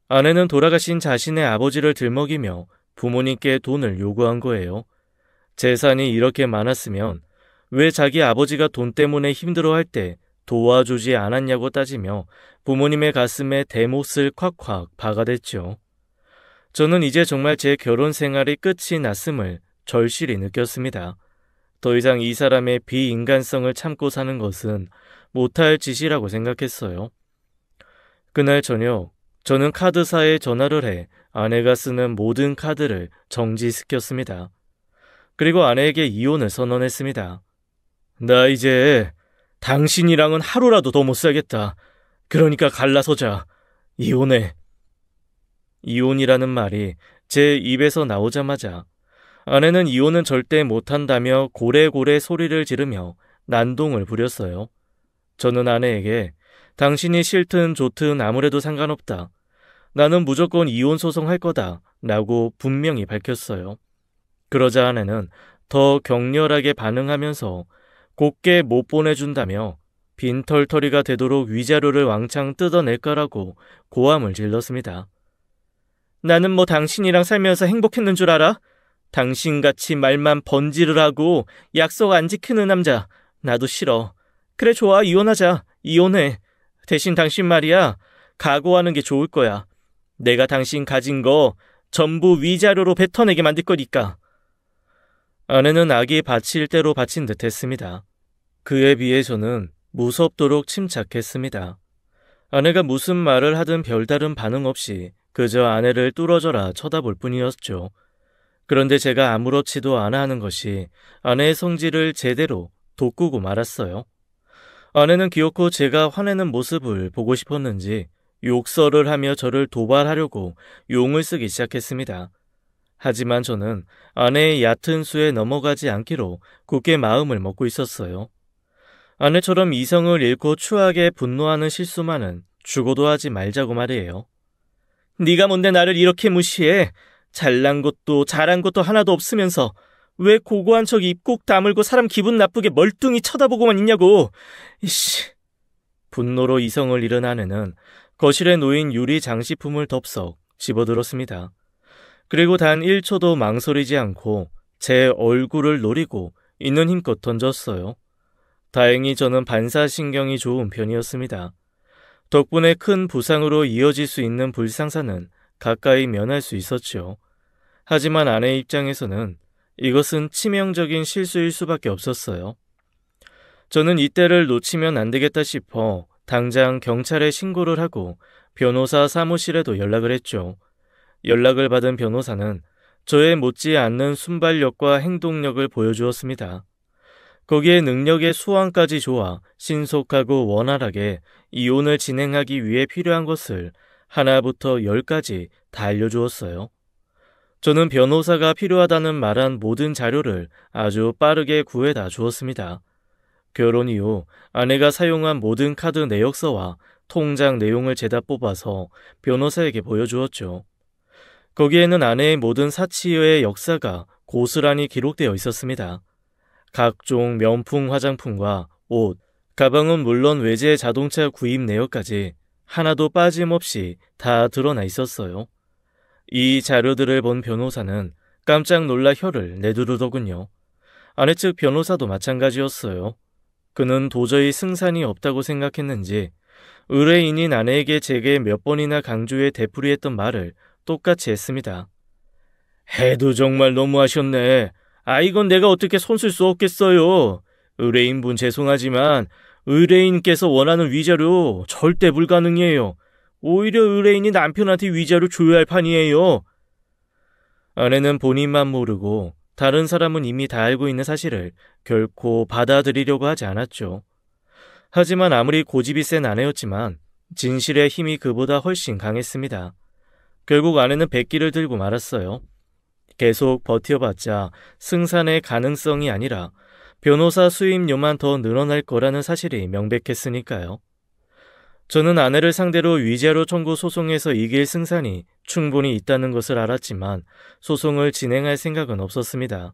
아내는 돌아가신 자신의 아버지를 들먹이며 부모님께 돈을 요구한 거예요. 재산이 이렇게 많았으면 왜 자기 아버지가 돈 때문에 힘들어할 때 도와주지 않았냐고 따지며 부모님의 가슴에 대못을 콱콱 박아댔죠. 저는 이제 정말 제 결혼 생활이 끝이 났음을 절실히 느꼈습니다. 더 이상 이 사람의 비인간성을 참고 사는 것은 못할 짓이라고 생각했어요. 그날 저녁 저는 카드사에 전화를 해 아내가 쓰는 모든 카드를 정지시켰습니다. 그리고 아내에게 이혼을 선언했습니다. 나 이제 당신이랑은 하루라도 더 못 살겠다. 그러니까 갈라서자. 이혼해. 이혼이라는 말이 제 입에서 나오자마자 아내는 이혼은 절대 못한다며 고래고래 소리를 지르며 난동을 부렸어요. 저는 아내에게 당신이 싫든 좋든 아무래도 상관없다. 나는 무조건 이혼 소송할 거다 라고 분명히 밝혔어요. 그러자 아내는 더 격렬하게 반응하면서 곱게 못 보내준다며 빈털터리가 되도록 위자료를 왕창 뜯어낼 거라고 고함을 질렀습니다. 나는 뭐 당신이랑 살면서 행복했는 줄 알아? 당신같이 말만 번지를 하고 약속 안 지키는 남자 나도 싫어. 그래 좋아 이혼하자. 이혼해. 대신 당신 말이야 각오하는 게 좋을 거야. 내가 당신 가진 거 전부 위자료로 뱉어내게 만들 거니까. 아내는 악이 바칠 대로 바친 듯 했습니다. 그에 비해 저는 무섭도록 침착했습니다. 아내가 무슨 말을 하든 별다른 반응 없이 그저 아내를 뚫어져라 쳐다볼 뿐이었죠. 그런데 제가 아무렇지도 않아 하는 것이 아내의 성질을 제대로 돋구고 말았어요. 아내는 기어코 제가 화내는 모습을 보고 싶었는지 욕설을 하며 저를 도발하려고 용을 쓰기 시작했습니다. 하지만 저는 아내의 얕은 수에 넘어가지 않기로 굳게 마음을 먹고 있었어요. 아내처럼 이성을 잃고 추하게 분노하는 실수만은 죽어도 하지 말자고 말이에요. 네가 뭔데 나를 이렇게 무시해? 잘난 것도 잘한 것도 하나도 없으면서 왜 고고한 척 입 꼭 다물고 사람 기분 나쁘게 멀뚱히 쳐다보고만 있냐고. 이씨. 분노로 이성을 잃은 아내는 거실에 놓인 유리 장식품을 덥석 집어들었습니다. 그리고 단 1초도 망설이지 않고 제 얼굴을 노리고 있는 힘껏 던졌어요. 다행히 저는 반사신경이 좋은 편이었습니다. 덕분에 큰 부상으로 이어질 수 있는 불상사는 가까이 면할 수 있었죠. 하지만 아내 입장에서는 이것은 치명적인 실수일 수밖에 없었어요. 저는 이때를 놓치면 안 되겠다 싶어 당장 경찰에 신고를 하고 변호사 사무실에도 연락을 했죠. 연락을 받은 변호사는 저의 못지않는 순발력과 행동력을 보여주었습니다. 거기에 능력의 수완까지 좋아 신속하고 원활하게 이혼을 진행하기 위해 필요한 것을 하나부터 10까지 다 알려주었어요. 저는 변호사가 필요하다는 말한 모든 자료를 아주 빠르게 구해다 주었습니다. 결혼 이후 아내가 사용한 모든 카드 내역서와 통장 내용을 죄다 뽑아서 변호사에게 보여주었죠. 거기에는 아내의 모든 사치의 역사가 고스란히 기록되어 있었습니다. 각종 명품 화장품과 옷, 가방은 물론 외제 자동차 구입 내역까지 하나도 빠짐없이 다 드러나 있었어요. 이 자료들을 본 변호사는 깜짝 놀라 혀를 내두르더군요. 아내 측 변호사도 마찬가지였어요. 그는 도저히 승산이 없다고 생각했는지 의뢰인인 아내에게 제게 몇 번이나 강조해 되풀이했던 말을 똑같이 했습니다. 해도 정말 너무하셨네. 이건 내가 어떻게 손쓸 수 없겠어요. 의뢰인분 죄송하지만 의뢰인께서 원하는 위자료 절대 불가능이에요. 오히려 의뢰인이 남편한테 위자료 줘야 할 판이에요. 아내는 본인만 모르고 다른 사람은 이미 다 알고 있는 사실을 결코 받아들이려고 하지 않았죠. 하지만 아무리 고집이 센 아내였지만 진실의 힘이 그보다 훨씬 강했습니다. 결국 아내는 백기를 들고 말았어요. 계속 버텨봤자 승산의 가능성이 아니라 변호사 수임료만 더 늘어날 거라는 사실이 명백했으니까요. 저는 아내를 상대로 위자료 청구 소송에서 이길 승산이 충분히 있다는 것을 알았지만 소송을 진행할 생각은 없었습니다.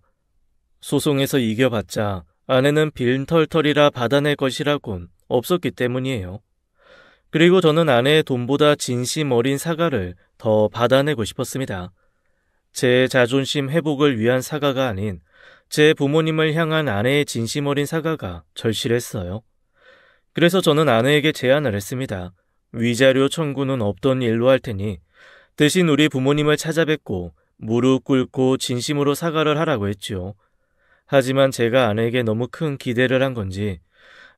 소송에서 이겨봤자 아내는 빈털털이라 받아낼 것이라곤 없었기 때문이에요. 그리고 저는 아내의 돈보다 진심 어린 사과를 더 받아내고 싶었습니다. 제 자존심 회복을 위한 사과가 아닌 제 부모님을 향한 아내의 진심 어린 사과가 절실했어요. 그래서 저는 아내에게 제안을 했습니다. 위자료 청구는 없던 일로 할 테니 대신 우리 부모님을 찾아뵙고 무릎 꿇고 진심으로 사과를 하라고 했죠. 하지만 제가 아내에게 너무 큰 기대를 한 건지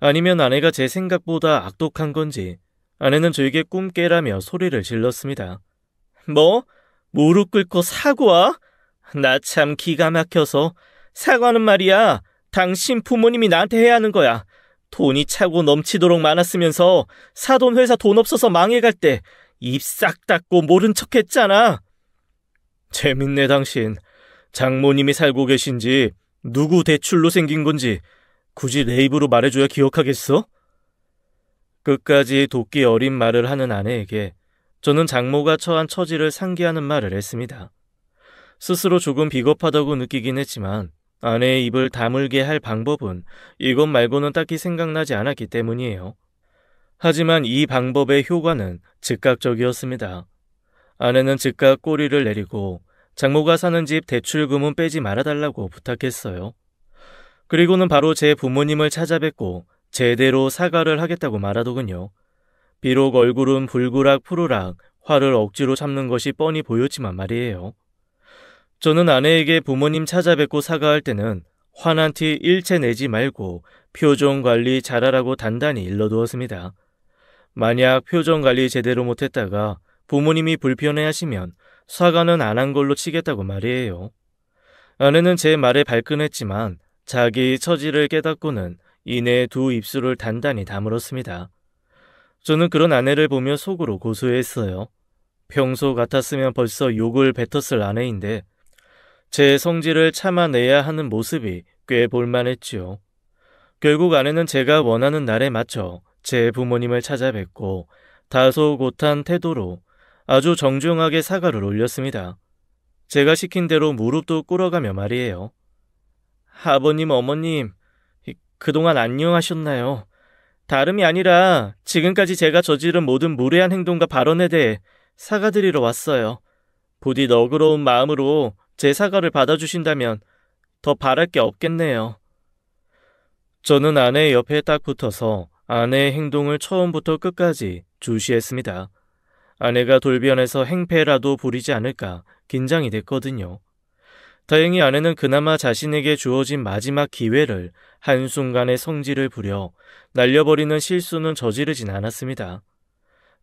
아니면 아내가 제 생각보다 악독한 건지 아내는 저에게 꿈 깨라며 소리를 질렀습니다. 뭐? 무릎 꿇고 사과? 나 참 기가 막혀서. 사과는 말이야 당신 부모님이 나한테 해야 하는 거야. 돈이 차고 넘치도록 많았으면서 사돈 회사 돈 없어서 망해갈 때 입 싹 닫고 모른 척 했잖아. 재밌네 당신. 장모님이 살고 계신 집 누구 대출로 생긴 건지 굳이 내 입으로 말해줘야 기억하겠어? 끝까지 도끼 어린 말을 하는 아내에게 저는 장모가 처한 처지를 상기하는 말을 했습니다. 스스로 조금 비겁하다고 느끼긴 했지만 아내의 입을 다물게 할 방법은 이것 말고는 딱히 생각나지 않았기 때문이에요. 하지만 이 방법의 효과는 즉각적이었습니다. 아내는 즉각 꼬리를 내리고 장모가 사는 집 대출금은 빼지 말아달라고 부탁했어요. 그리고는 바로 제 부모님을 찾아뵙고 제대로 사과를 하겠다고 말하더군요. 비록 얼굴은 불그락 푸르락 화를 억지로 참는 것이 뻔히 보였지만 말이에요. 저는 아내에게 부모님 찾아뵙고 사과할 때는 화난 티 일체 내지 말고 표정 관리 잘하라고 단단히 일러두었습니다. 만약 표정 관리 제대로 못했다가 부모님이 불편해하시면 사과는 안 한 걸로 치겠다고 말이에요. 아내는 제 말에 발끈했지만 자기 처지를 깨닫고는 이내 두 입술을 단단히 다물었습니다. 저는 그런 아내를 보며 속으로 고소했어요. 평소 같았으면 벌써 욕을 뱉었을 아내인데 제 성질을 참아내야 하는 모습이 꽤 볼만했지요. 결국 아내는 제가 원하는 날에 맞춰 제 부모님을 찾아뵙고 다소 곧한 태도로 아주 정중하게 사과를 올렸습니다. 제가 시킨 대로 무릎도 꿇어가며 말이에요. 아버님, 어머님, 그동안 안녕하셨나요? 다름이 아니라 지금까지 제가 저지른 모든 무례한 행동과 발언에 대해 사과드리러 왔어요. 부디 너그러운 마음으로 제 사과를 받아주신다면 더 바랄 게 없겠네요. 저는 아내의 옆에 딱 붙어서 아내의 행동을 처음부터 끝까지 주시했습니다. 아내가 돌변해서 행패라도 부리지 않을까 긴장이 됐거든요. 다행히 아내는 그나마 자신에게 주어진 마지막 기회를 한순간에 성질을 부려 날려버리는 실수는 저지르진 않았습니다.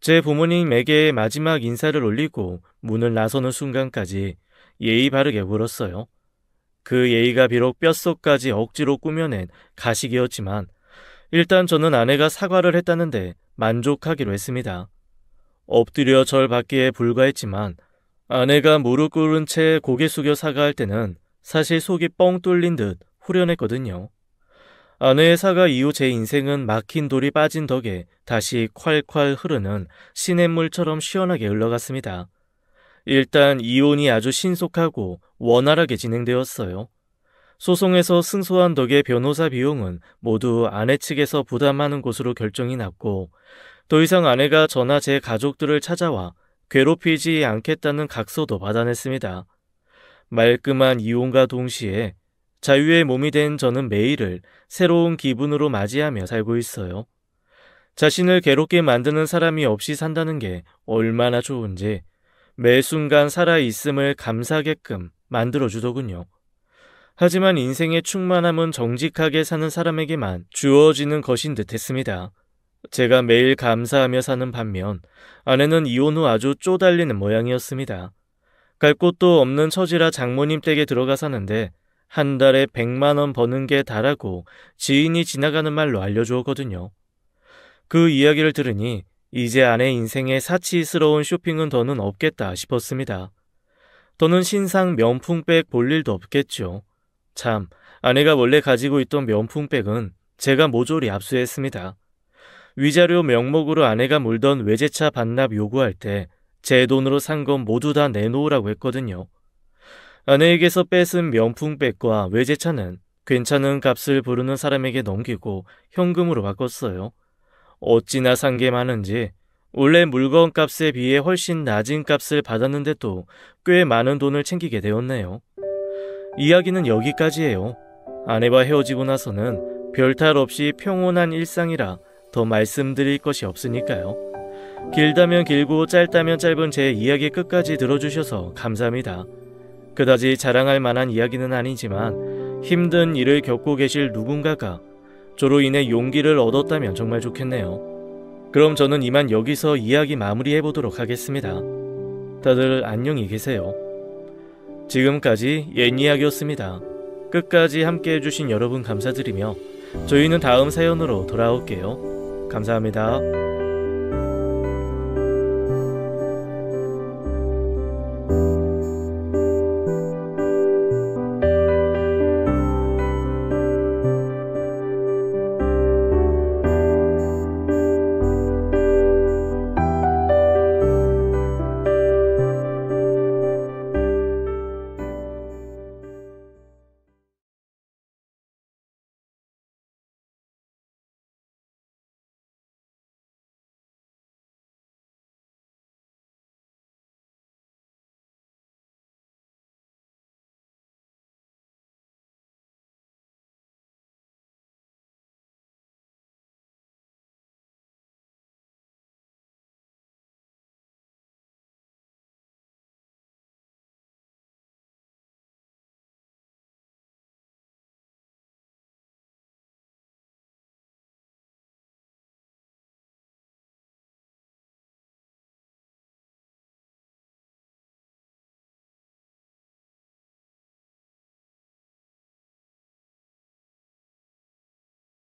제 부모님에게 마지막 인사를 올리고 문을 나서는 순간까지 예의 바르게 울었어요. 그 예의가 비록 뼛속까지 억지로 꾸며낸 가식이었지만 일단 저는 아내가 사과를 했다는데 만족하기로 했습니다. 엎드려 절 받기에 불과했지만 아내가 무릎 꿇은 채 고개 숙여 사과할 때는 사실 속이 뻥 뚫린 듯 후련했거든요. 아내의 사과 이후 제 인생은 막힌 돌이 빠진 덕에 다시 콸콸 흐르는 시냇물처럼 시원하게 흘러갔습니다. 일단 이혼이 아주 신속하고 원활하게 진행되었어요. 소송에서 승소한 덕에 변호사 비용은 모두 아내 측에서 부담하는 것으로 결정이 났고, 더 이상 아내가 저나 제 가족들을 찾아와 괴롭히지 않겠다는 각서도 받아냈습니다. 말끔한 이혼과 동시에 자유의 몸이 된 저는 매일을 새로운 기분으로 맞이하며 살고 있어요. 자신을 괴롭게 만드는 사람이 없이 산다는 게 얼마나 좋은지 매 순간 살아있음을 감사하게끔 만들어주더군요. 하지만 인생의 충만함은 정직하게 사는 사람에게만 주어지는 것인 듯 했습니다. 제가 매일 감사하며 사는 반면 아내는 이혼 후 아주 쪼달리는 모양이었습니다. 갈 곳도 없는 처지라 장모님 댁에 들어가 사는데 한 달에 100만 원 버는 게 다라고 지인이 지나가는 말로 알려주었거든요. 그 이야기를 들으니 이제 아내 인생에 사치스러운 쇼핑은 더는 없겠다 싶었습니다. 더는 신상 명품백 볼 일도 없겠죠. 참, 아내가 원래 가지고 있던 명품백은 제가 모조리 압수했습니다. 위자료 명목으로 아내가 몰던 외제차 반납 요구할 때 제 돈으로 산 건 모두 다 내놓으라고 했거든요. 아내에게서 뺏은 명품백과 외제차는 괜찮은 값을 부르는 사람에게 넘기고 현금으로 바꿨어요. 어찌나 산 게 많은지 원래 물건 값에 비해 훨씬 낮은 값을 받았는데도 꽤 많은 돈을 챙기게 되었네요. 이야기는 여기까지예요. 아내와 헤어지고 나서는 별탈 없이 평온한 일상이라 더 말씀드릴 것이 없으니까요. 길다면 길고 짧다면 짧은 제 이야기 끝까지 들어주셔서 감사합니다. 그다지 자랑할 만한 이야기는 아니지만 힘든 일을 겪고 계실 누군가가 저로 인해 용기를 얻었다면 정말 좋겠네요. 그럼 저는 이만 여기서 이야기 마무리해보도록 하겠습니다. 다들 안녕히 계세요. 지금까지 옛 이야기였습니다. 끝까지 함께 해주신 여러분 감사드리며 저희는 다음 사연으로 돌아올게요. 감사합니다.